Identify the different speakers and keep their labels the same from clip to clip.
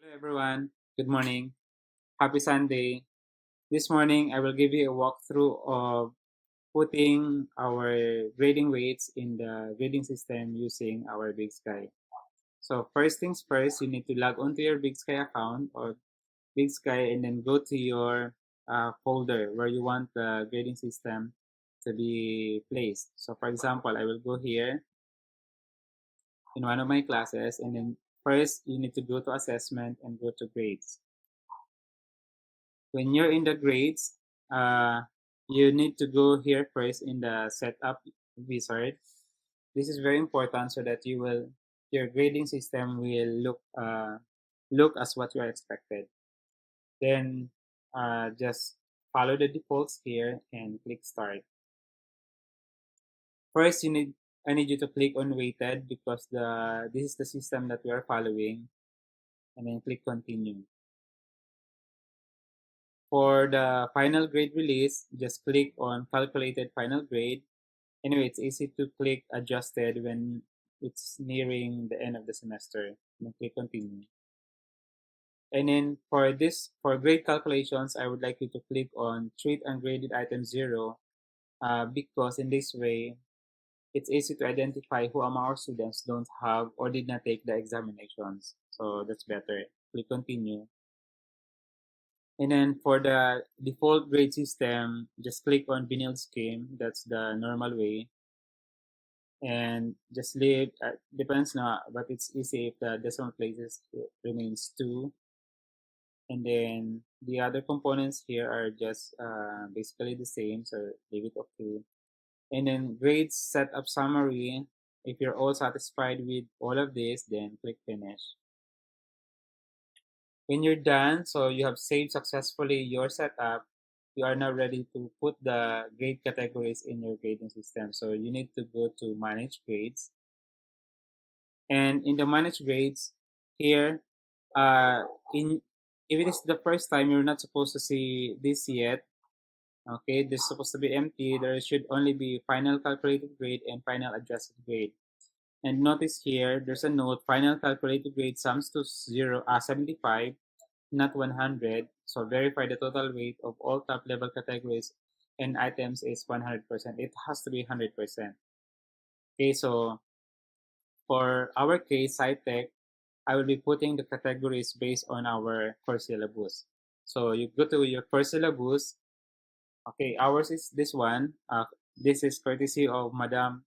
Speaker 1: Hello everyone, good morning. Happy Sunday. This morning I will give you a walkthrough of putting our grading weights in the grading system using our Bigsky. So first things first, you need to log onto your Bigsky account or Bigsky and then go to your folder where you want the grading system to be placed. So for example, I will go here in one of my classes and then first you need to go to assessment and go to grades. When you're in the grades, uh, you need to go here first in the setup wizard. This is very important so that your grading system will look as what you are expected. Then just follow the defaults here and click start. First, I need you to click on weighted because this is the system that we are following, and then click continue. For the final grade release, just click on calculated final grade. Anyway, it's easy to click adjusted when it's nearing the end of the semester. Then click continue. And then for grade calculations, I would like you to click on treat ungraded item 0 because in this way, it's easy to identify who among our students don't have or did not take the examinations. So that's better. Click continue. And then for the default grade system, just click on vinyl scheme. That's the normal way. And just leave, depends na, but it's easy if the decimal places remains 2. And then the other components here are just basically the same, so leave it okay. And then grades setup summary. If you're all satisfied with all of this, then click finish. When you're done, so you have saved successfully your setup, you are now ready to put the grade categories in your grading system. So you need to go to manage grades. And in the manage grades, here, in if it is the first time, you're not supposed to see this yet. Okay, this is supposed to be empty. There should only be final calculated grade and final adjusted grade. And notice here, there's a note, final calculated grade sums to 75, not 100. So verify the total weight of all top level categories and items is 100%. It has to be 100%. Okay, so for our case, SciTech, I will be putting the categories based on our core syllabus. So you go to your core syllabus. Okay, ours is this one. This is courtesy of Madam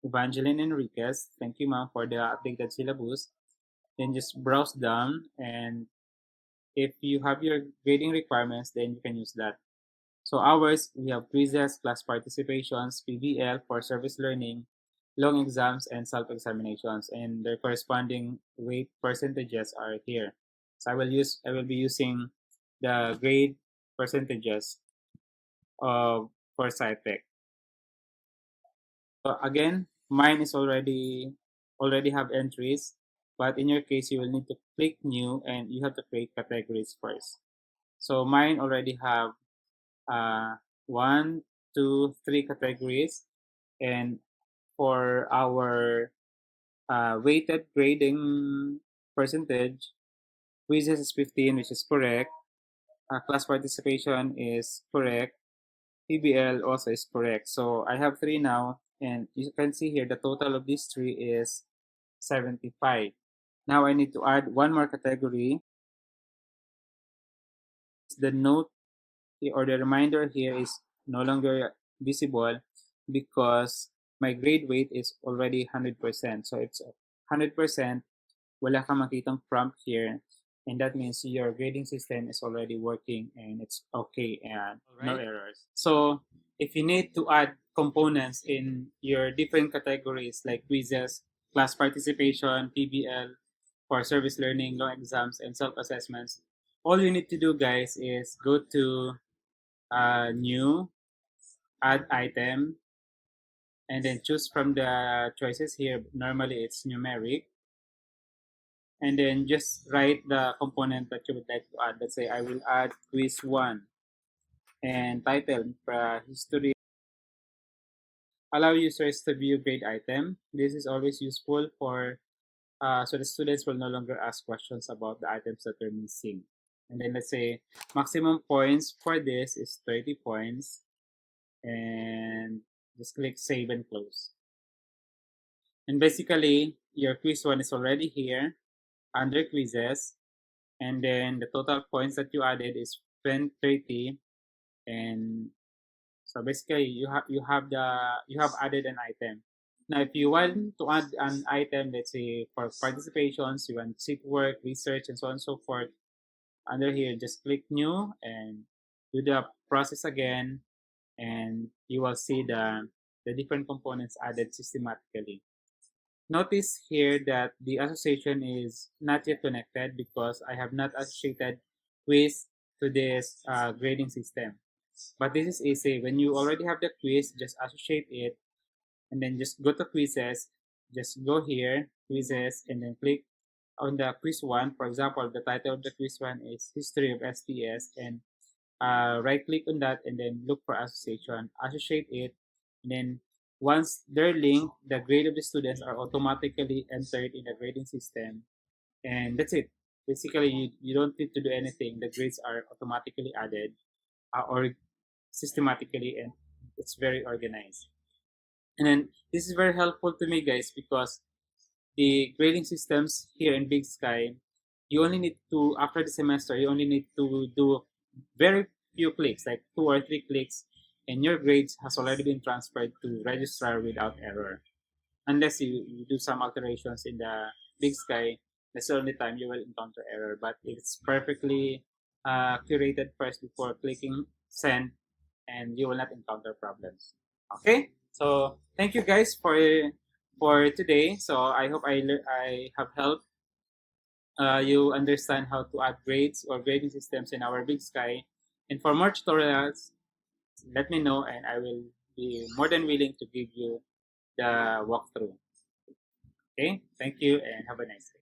Speaker 1: Evangeline Enriquez. Thank you, ma'am, for the updated syllabus. Then just browse down, and if you have your grading requirements, then you can use that. So ours, we have quizzes, class participations, PBL for service learning, long exams, and self-examinations, and their corresponding weight percentages are here. So I will be using the grade percentages of for SciTech. So again, mine is already have entries, but in your case, you will need to click new and you have to create categories first. So mine already have uh, 1, 2, 3 categories, and for our weighted grading percentage, quizzes is 15, which is correct. Class participation is correct. PBL also is correct. So I have 3 now, and you can see here the total of these 3 is 75. Now I need to add one more category. The note or the reminder here is no longer visible because my grade weight is already 100%. So it's 100%, wala kang makitang prompt here. And that means your grading system is already working and it's okay and no errors. So if you need to add components in your different categories like quizzes, class participation, PBL, for service learning, long exams, and self-assessments, all you need to do, guys, is go to new, add item, and then choose from the choices here. Normally, it's numeric. And then just write the component that you would like to add. Let's say I will add quiz 1 and title history. Allow users to view grade item. This is always useful for so the students will no longer ask questions about the items that are missing. And then let's say maximum points for this is 30 points, and just click save and close. And basically your quiz one is already here under quizzes, and then the total points that you added is 30. And so basically you have added an item. Now if you want to add an item, let's say for participations, you want seat work, research, and so on and so forth, under here just click new and do the process again, and you will see the different components added systematically. Notice here that the association is not yet connected because I have not associated quiz to this grading system. But this is easy. When you already have the quiz, just associate it, and then just go to quizzes. Just go here, quizzes, and then click on the quiz one. For example, the title of the quiz one is History of STS, and right click on that and then look for association, associate it, and then once they're linked, the grade of the students are automatically entered in the grading system, and that's it. Basically, you don't need to do anything. The grades are automatically added or systematically, and it's very organized. And then this is very helpful to me, guys, because the grading systems here in Big Sky, you only need to, after the semester, you only need to do very few clicks, like 2 or 3 clicks, and your grades has already been transferred to registrar without error. Unless you do some alterations in the Big Sky, that's the only time you will encounter error. But it's perfectly curated first before clicking send, and you will not encounter problems. Okay, so thank you guys for today. So I hope I have helped you understand how to add grades or grading systems in our Big Sky. And for more tutorials, let me know, and I will be more than willing to give you the walkthrough. Okay, thank you and have a nice day.